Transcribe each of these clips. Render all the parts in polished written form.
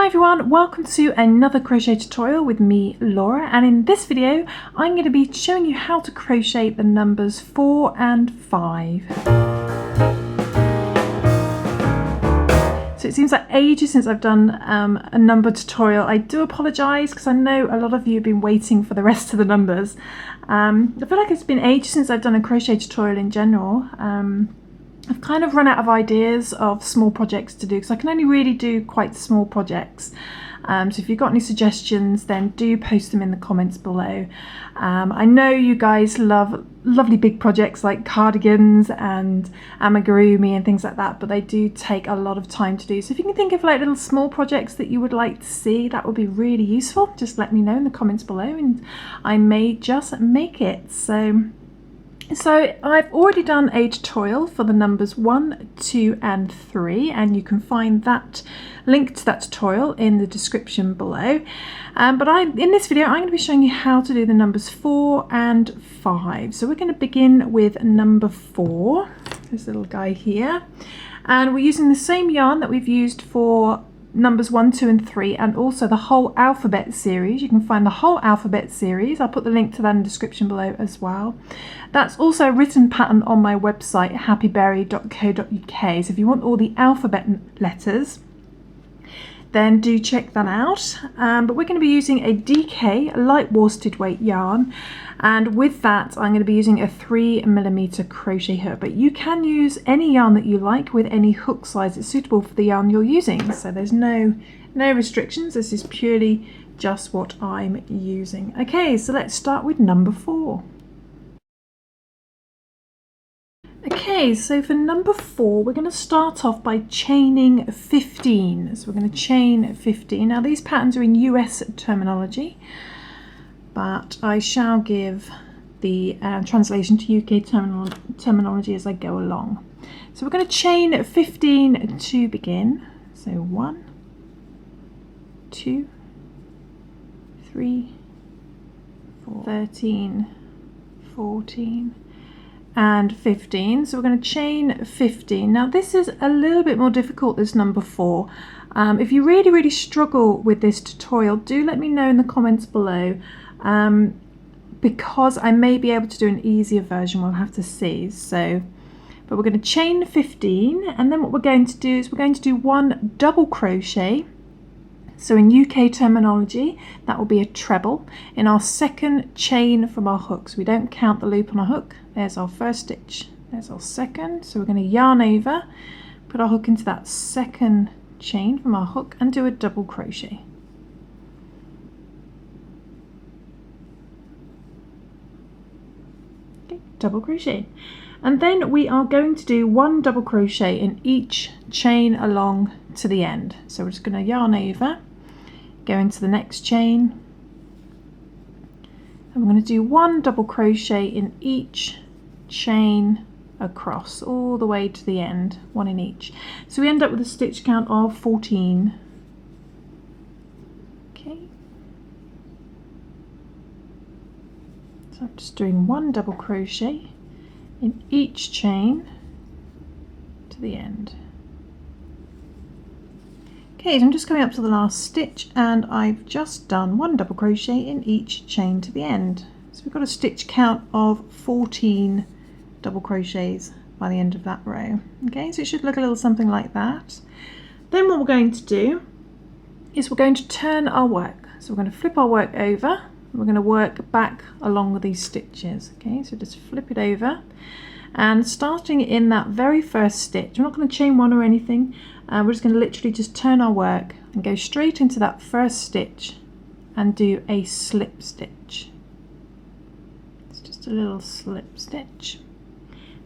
Hi everyone, welcome to another crochet tutorial with me, Laura, and in this video I'm going to be showing you how to crochet the numbers 4 and 5. So it seems like ages since I've done a number tutorial. I do apologise because I know a lot of you have been waiting for the rest of the numbers. I feel like it's been ages since I've done a crochet tutorial in general. I've kind of run out of ideas of small projects to do because I can only really do quite small projects. So if you've got any suggestions, then do post them in the comments below. I know you guys love lovely big projects like cardigans and amigurumi and things like that, but they do take a lot of time to do. So if you can think of like little small projects that you would like to see, that would be really useful. Just let me know in the comments below and I may just make it. So I've already done a tutorial for the numbers 1, 2 and 3, and you can find that link to that tutorial in the description below. But in this video I'm going to be showing you how to do the numbers 4 and 5. So we're going to begin with number 4, this little guy here, and we're using the same yarn that we've used for numbers 1, 2 and 3, and also the whole alphabet series. You can find the whole alphabet series. I'll put the link to that in the description below as well. That's also a written pattern on my website happyberry.co.uk, so if you want all the alphabet letters then do check that out. But we're going to be using a DK, a light worsted weight yarn, and with that I'm going to be using a 3mm crochet hook, but you can use any yarn that you like with any hook size that's suitable for the yarn you're using, so there's no restrictions. This is purely just what I'm using. Okay, so let's start with number 4. Okay, so for number 4 we're going to start off by chaining 15. So we're going to chain 15. Now these patterns are in US terminology, but I shall give the translation to UK terminology as I go along. So we're going to chain 15 to begin. So 1, 2, 3, 4, 13, 14 and 15. So we're going to chain 15. Now this is a little bit more difficult, this number 4. If you really struggle with this tutorial, do let me know in the comments below, because I may be able to do an easier version. We'll have to see. But we're going to chain 15, and then what we're going to do is we're going to do 1 double crochet. So in UK terminology that will be a treble in our second chain from our hook. So we don't count the loop on our hook. There's our first stitch, there's our second. So we're going to yarn over, put our hook into that second chain from our hook and do a double crochet. Okay, double crochet. And then we are going to do 1 double crochet in each chain along to the end. So we're just going to yarn over, go into the next chain, and we're going to do 1 double crochet in each chain across all the way to the end, 1 in each. So we end up with a stitch count of 14. Okay. So I'm just doing 1 double crochet in each chain to the end. Okay, so I'm just coming up to the last stitch and I've just done 1 double crochet in each chain to the end. So we've got a stitch count of 14 double crochets by the end of that row. Okay, so it should look a little something like that. Then what we're going to do is we're going to turn our work. So we're going to flip our work over. We're going to work back along with these stitches. Okay, so just flip it over, and starting in that very first stitch, we're not going to chain 1 or anything. We're just going to literally just turn our work and go straight into that first stitch and do a slip stitch. It's just a little slip stitch.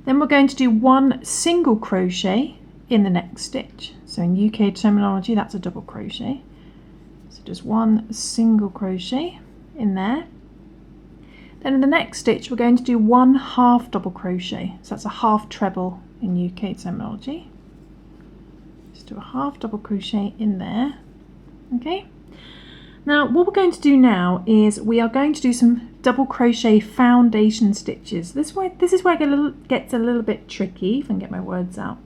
Then we're going to do 1 single crochet in the next stitch. So in UK terminology that's a double crochet. So just 1 single crochet in there. Then in the next stitch we're going to do 1 half double crochet. So that's a half treble in UK terminology. Just do a half double crochet in there. Okay. Now what we're going to do now is we are going to do some double crochet foundation stitches. This is where it gets a little bit tricky, if I can get my words out.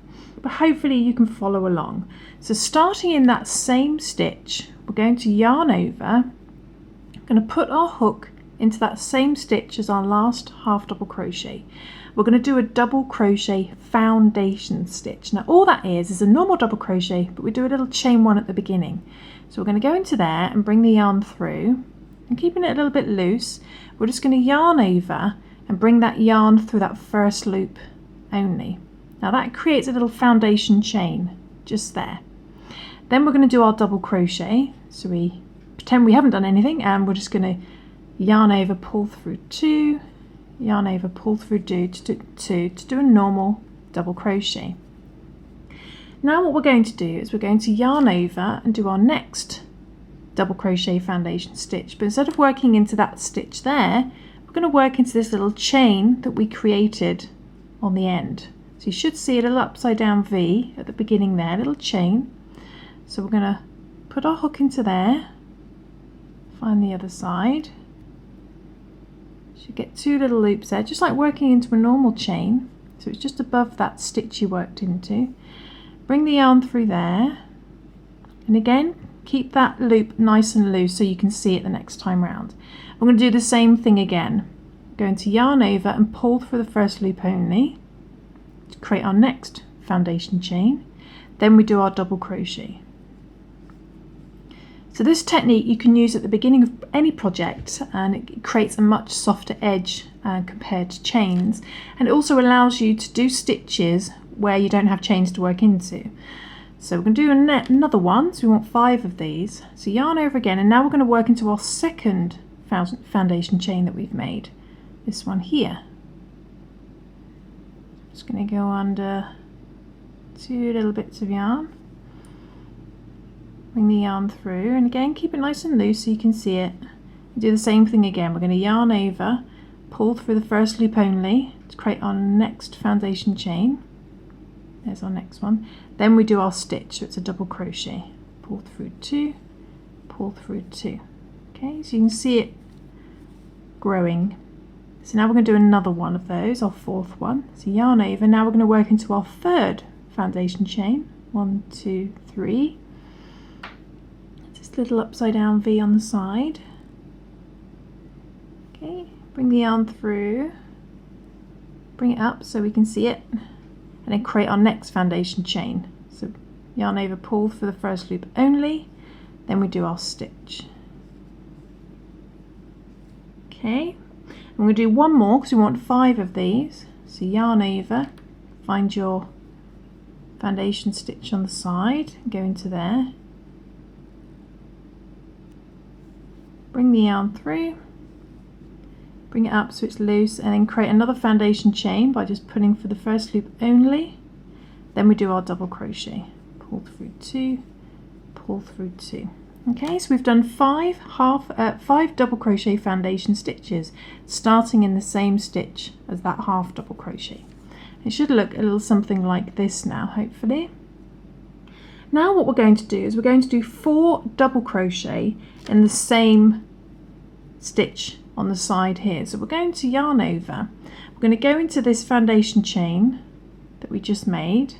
but hopefully you can follow along. So starting in that same stitch, we're going to yarn over, going to put our hook into that same stitch as our last half double crochet. We're going to do a double crochet foundation stitch. Now all that is a normal double crochet, but we do a little chain one at the beginning. So we're going to go into there and bring the yarn through, and keeping it a little bit loose, we're just going to yarn over and bring that yarn through that first loop only. Now that creates a little foundation chain just there. Then we're going to do our double crochet. So we pretend we haven't done anything, and we're just going to yarn over, pull through 2, yarn over, pull through 2 to do a normal double crochet. Now what we're going to do is we're going to yarn over and do our next double crochet foundation stitch, but instead of working into that stitch there, we're going to work into this little chain that we created on the end. So you should see a little upside down V at the beginning there, a little chain. So we're going to put our hook into there, find the other side. Should get 2 little loops there, just like working into a normal chain. So it's just above that stitch you worked into. Bring the yarn through there, and again keep that loop nice and loose so you can see it the next time round. We're going to do the same thing again. We're going to yarn over and pull through the first loop only to create our next foundation chain. Then we do our double crochet. So this technique you can use at the beginning of any project, and it creates a much softer edge compared to chains, and it also allows you to do stitches where you don't have chains to work into. So we're going to do another one, so we want 5 of these. So yarn over again, and now we're going to work into our second foundation chain that we've made, this one here. Just going to go under 2 little bits of yarn. Bring the yarn through, and again keep it nice and loose so you can see it. Do the same thing again. We're going to yarn over, pull through the first loop only to create our next foundation chain. There's our next one. Then we do our stitch, so it's a double crochet. Pull through 2, pull through 2. Okay, so you can see it growing. So now we're going to do another one of those, our 4th one. So yarn over, now we're going to work into our 3rd foundation chain. 1, 2, 3. Little upside down V on the side. Okay, bring the yarn through, bring it up so we can see it, and then create our next foundation chain. So yarn over, pull for the first loop only, then we do our stitch. Okay, and we're going to do one more because we want 5 of these. So yarn over, find your foundation stitch on the side, go into there. Bring the yarn through, bring it up so it's loose, and then create another foundation chain by just pulling for the first loop only. Then we do our double crochet. Pull through 2, pull through 2. Okay, so we've done 5 double crochet foundation stitches, starting in the same stitch as that half double crochet. It should look a little something like this now, hopefully. Now what we're going to do is we're going to do 4 double crochet in the same stitch on the side here. So we're going to yarn over, we're going to go into this foundation chain that we just made,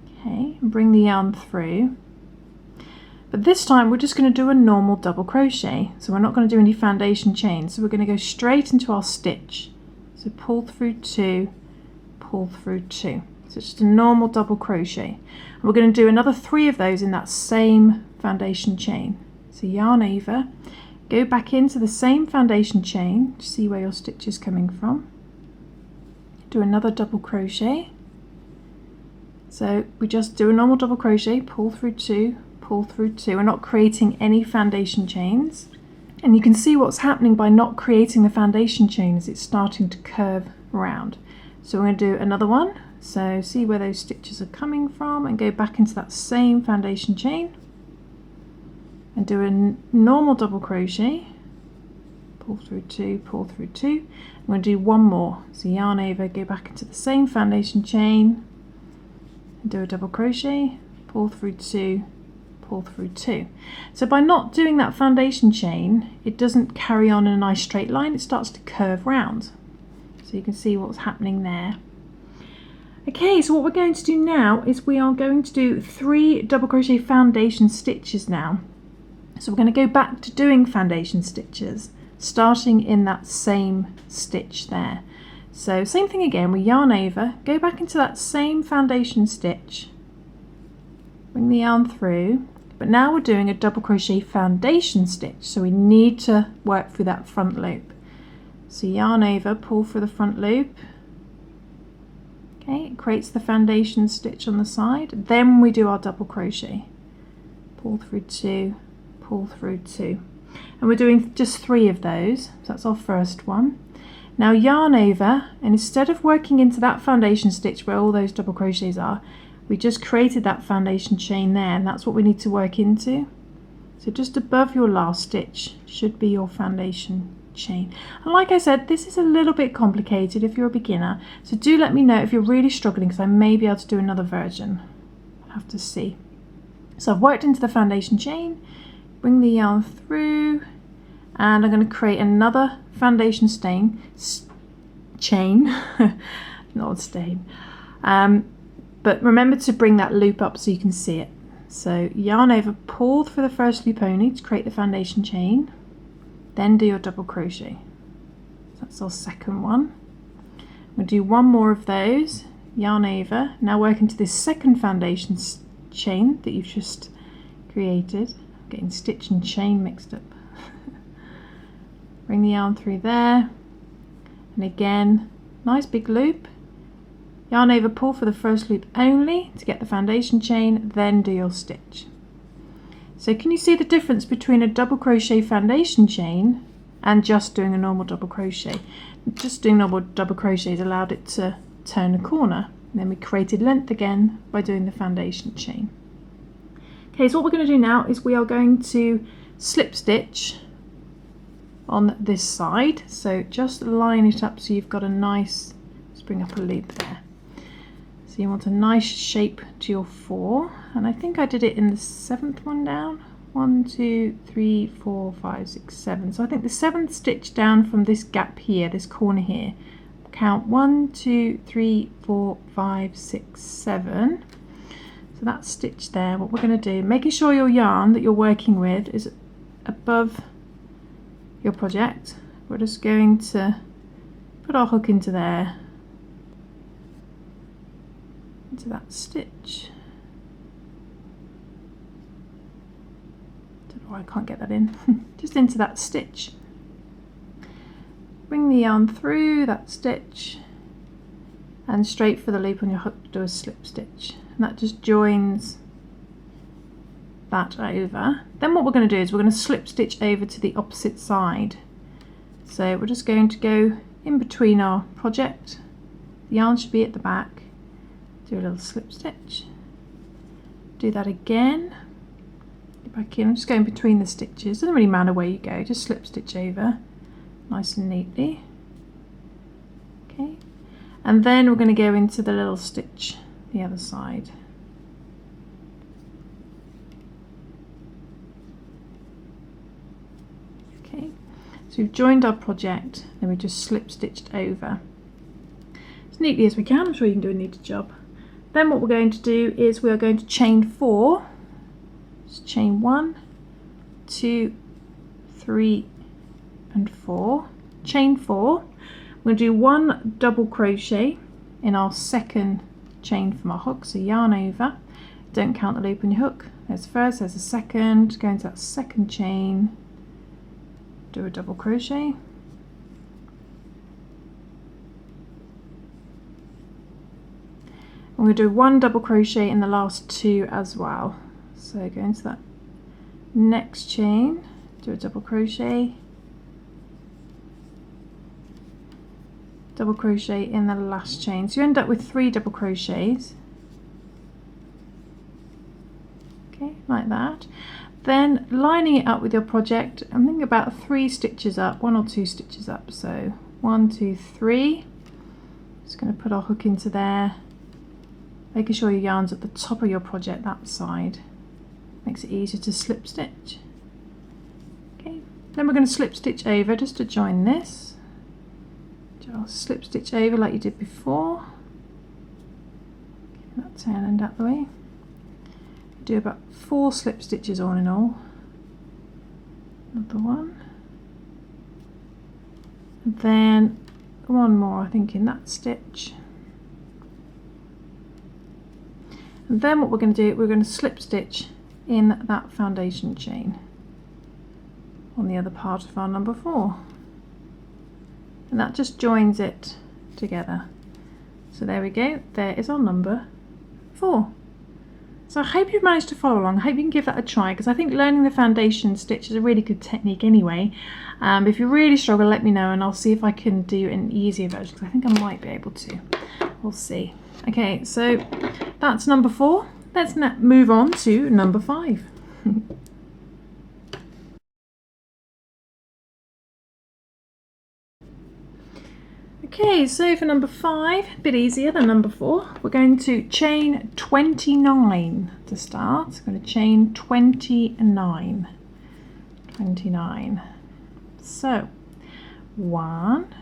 okay, and bring the yarn through. But this time we're just going to do a normal double crochet, so we're not going to do any foundation chains. So we're going to go straight into our stitch. So pull through 2, pull through 2. So it's just a normal double crochet. And we're going to do another 3 of those in that same foundation chain. So yarn over, go back into the same foundation chain to see where your stitch is coming from. Do another double crochet. So we just do a normal double crochet, pull through 2, pull through 2. We're not creating any foundation chains. And you can see what's happening by not creating the foundation chain is it's starting to curve around. So we're going to do another one. So see where those stitches are coming from and go back into that same foundation chain and do a normal double crochet, pull through 2, pull through 2. I'm going to do one more. So yarn over, go back into the same foundation chain and do a double crochet, pull through 2, pull through 2. So by not doing that foundation chain, it doesn't carry on in a nice straight line, it starts to curve round. So you can see what's happening there. Okay, so what we're going to do now is we are going to do 3 double crochet foundation stitches now. So we're going to go back to doing foundation stitches, starting in that same stitch there. So same thing again, we yarn over, go back into that same foundation stitch, bring the yarn through, but now we're doing a double crochet foundation stitch, so we need to work through that front loop. So yarn over, pull through the front loop. Okay, it creates the foundation stitch on the side. Then we do our double crochet. Pull through 2, pull through 2. And we're doing just 3 of those. So that's our first one. Now yarn over, and instead of working into that foundation stitch where all those double crochets are, we just created that foundation chain there, and that's what we need to work into. So just above your last stitch should be your foundation chain. And like I said, this is a little bit complicated if you're a beginner, so do let me know if you're really struggling, because I may be able to do another version. I'll have to see. So I've worked into the foundation chain, bring the yarn through, and I'm going to create another foundation chain, not a stain, but remember to bring that loop up so you can see it. So yarn over, pull through the first loop only to create the foundation chain, then do your double crochet. That's our second one. We'll do one more of those, yarn over, now work into this second foundation chain that you've just created. I'm getting stitch and chain mixed up. Bring the yarn through there, and again, nice big loop, yarn over, pull for the first loop only to get the foundation chain, then do your stitch. So can you see the difference between a double crochet foundation chain and just doing a normal double crochet? Just doing normal double crochets allowed it to turn a corner, and then we created length again by doing the foundation chain. Okay, so what we're going to do now is we are going to slip stitch on this side, so just line it up so you've got a nice, let's bring up a loop there. So you want a nice shape to your 4, and I think I did it in the 7th one down. 1, 2, 3, 4, 5, 6, 7. So I think the 7th stitch down from this gap here, this corner here, count 1, 2, 3, 4, 5, 6, 7. So that stitch there, what we're going to do, making sure your yarn that you're working with is above your project, we're just going to put our hook into there, into that stitch. Don't know why I can't get that in. Just into that stitch. Bring the yarn through that stitch and straight for the loop on your hook to do a slip stitch, and that just joins that over. Then what we're going to do is we're going to slip stitch over to the opposite side. So we're just going to go in between our project, the yarn should be at the back, do a little slip stitch, do that again, get back in. I'm just going between the stitches, doesn't really matter where you go, just slip stitch over nice and neatly. Okay, and then we're going to go into the little stitch the other side. So we've joined our project, then we just slip stitched over as neatly as we can. I'm sure you can do a neater job. Then what we're going to do is we are going to chain 4. Just chain 1, 2, 3 and 4. Chain 4. We're going to do 1 double crochet in our second chain from our hook. So yarn over, don't count the loop on your hook. There's the first, there's the second, go into that second chain, do a double crochet, I'm going to do 1 double crochet in the last 2 as well. So go into that next chain, do a double crochet, double crochet in the last chain, so you end up with 3 double crochets. Okay, like that. Then lining it up with your project, I'm thinking about 3 stitches up, 1 or 2 stitches up. So 1, 2, 3. Just going to put our hook into there, making sure your yarn's at the top of your project that side. Makes it easier to slip stitch. Okay, then we're going to slip stitch over just to join this. Just slip stitch over like you did before. tail end out the way. Do about 4 slip stitches all in all. Another one. And then one more, I think, in that stitch. And then what we're going to do, we're going to slip stitch in that foundation chain on the other part of our number 4. And that just joins it together. So there we go, there is our number 4. So I hope you've managed to follow along. I hope you can give that a try, because I think learning the foundation stitch is a really good technique anyway. If you really struggle, let me know and I'll see if I can do an easier version, because I think I might be able to. We'll see. Okay, so that's number 4. Let's now move on to number 5. Okay, so for number 5, a bit easier than number 4, we're going to chain 29 to start. We're going to chain 29. 29. So 1,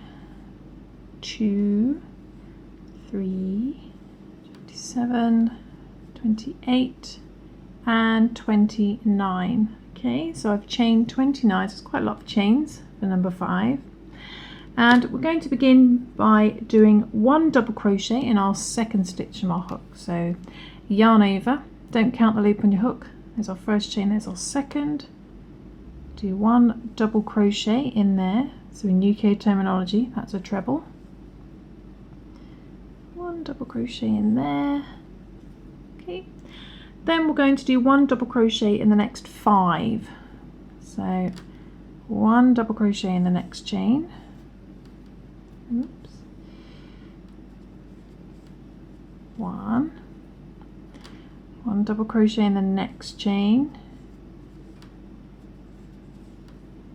2, 3, 27, 28 and 29. Okay, so I've chained 29, so it's quite a lot of chains for number 5. And we're going to begin by doing 1 double crochet in our second stitch from our hook. So yarn over, don't count the loop on your hook. There's our first chain, there's our second. Do 1 double crochet in there. So in UK terminology, that's a treble. 1 double crochet in there. Okay. Then we're going to do 1 double crochet in the next 5. So 1 double crochet in the next chain. Oops. 1 double crochet in the next chain,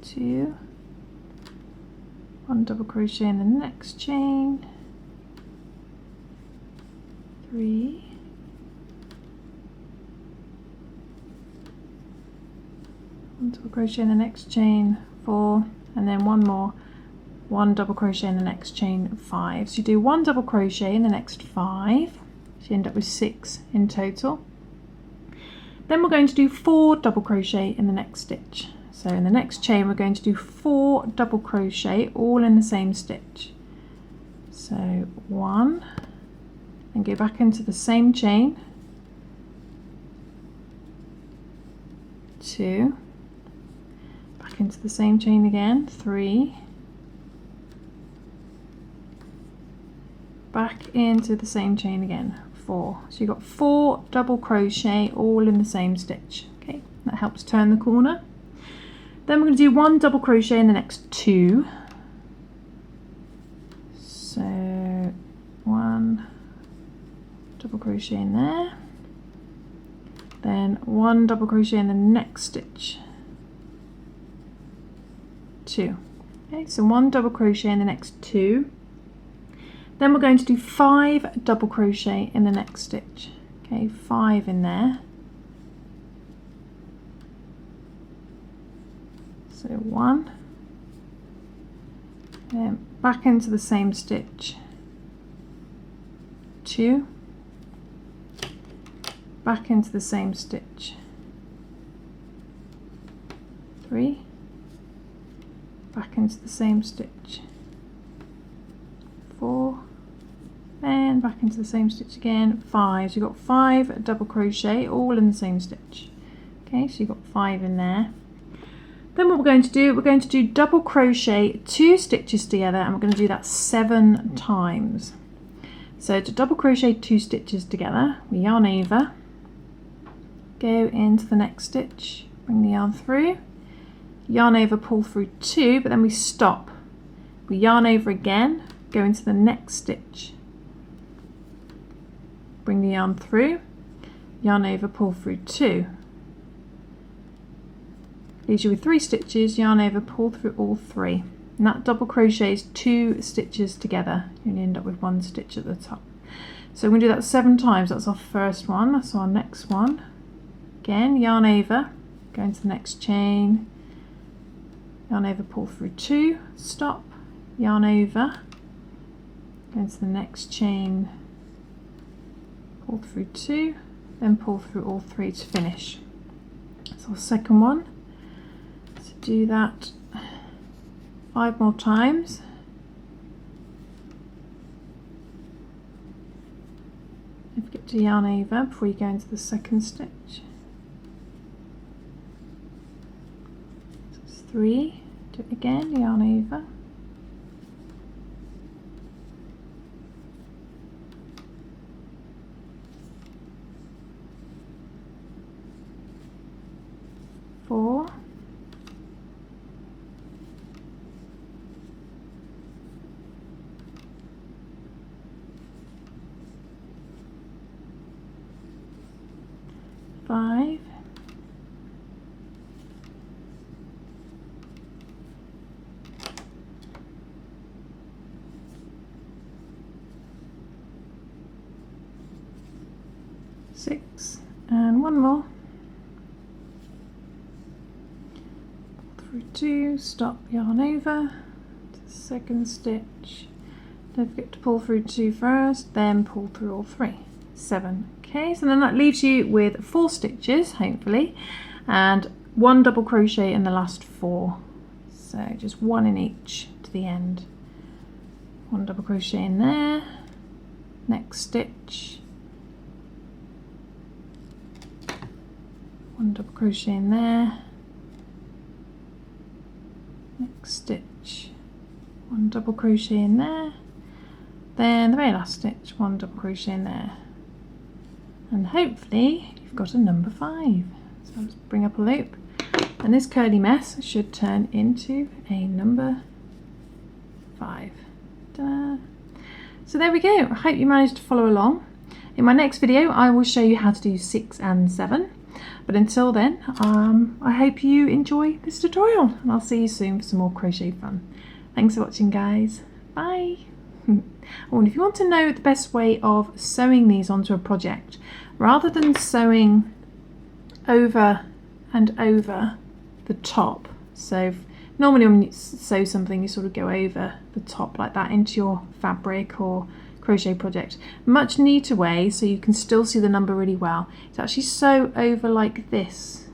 2, 1 double crochet in the next chain, 3, 1 double crochet in the next chain, 4, and then one more. 1 double crochet in the next chain, 5. So you do 1 double crochet in the next 5, so you end up with 6 in total. Then we're going to do 4 double crochet in the next stitch. So in the next chain we're going to do 4 double crochet all in the same stitch. So 1, and go back into the same chain, 2, back into the same chain again, 3, back into the same chain again, 4. So you've got 4 double crochet all in the same stitch. Okay, that helps turn the corner. Then we're going to do 1 double crochet in the next 2. So 1 double crochet in there, then 1 double crochet in the next stitch, 2. Okay, so 1 double crochet in the next 2. Then we're going to do 5 double crochet in the next stitch. Okay, 5 in there. So 1, then back into the same stitch, 2, back into the same stitch, 3, back into the same stitch, 4, and back into the same stitch again, 5. So you've got 5 double crochet all in the same stitch. Okay, so you've got 5 in there. Then what we're going to do double crochet 2 stitches together, and we're going to do that 7 times. So to double crochet 2 stitches together, we yarn over, go into the next stitch, bring the yarn through, yarn over, pull through 2, but then we stop. We yarn over again, go into the next stitch, bring the yarn through, yarn over, pull through 2. Leaves you with 3 stitches, yarn over, pull through all 3. And that double crochets 2 stitches together. You only end up with 1 stitch at the top. So we're going to do that 7 times. That's our first one. That's our next one. Again, yarn over, go into the next chain, yarn over, pull through 2, stop, yarn over, go into the next chain, pull through 2, then pull through all 3 to finish. So second one, so do that 5 more times. Don't forget to yarn over before you go into the second stitch. So it's 3, do it again, yarn over. Four, five, six, and one more. Through 2, stop, yarn over to the second stitch. Don't forget to pull through 2 first, then pull through all 3. 7. Okay, so then that leaves you with 4 stitches, hopefully, and 1 double crochet in the last 4. So just 1 in each to the end. 1 double crochet in there, next stitch, 1 double crochet in there, next stitch, 1 double crochet in there, then the very last stitch, 1 double crochet in there, and hopefully you've got a number 5. So let's bring up a loop, and this curly mess should turn into a number 5. Ta-da. So there we go. I hope you managed to follow along. In my next video I will show you how to do 6 and 7. But until then, I hope you enjoy this tutorial, and I'll see you soon for some more crochet fun. Thanks for watching, guys. Bye. Oh, and if you want to know the best way of sewing these onto a project, rather than sewing over and over the top, so normally when you sew something you sort of go over the top like that into your fabric or crochet project, much neater way so you can still see the number really well, it's actually sew over like this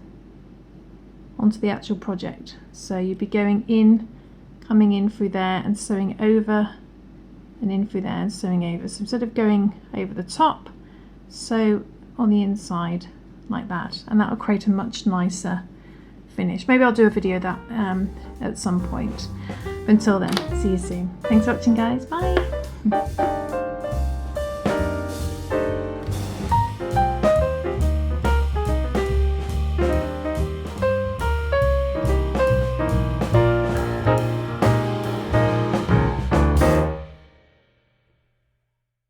onto the actual project. So you'd be going in, coming in through there and sewing over, and in through there and sewing over. So instead of going over the top, sew on the inside like that, and that will create a much nicer finish. Maybe I'll do a video of that at some point. But until then, see you soon. Thanks for watching, guys. Bye.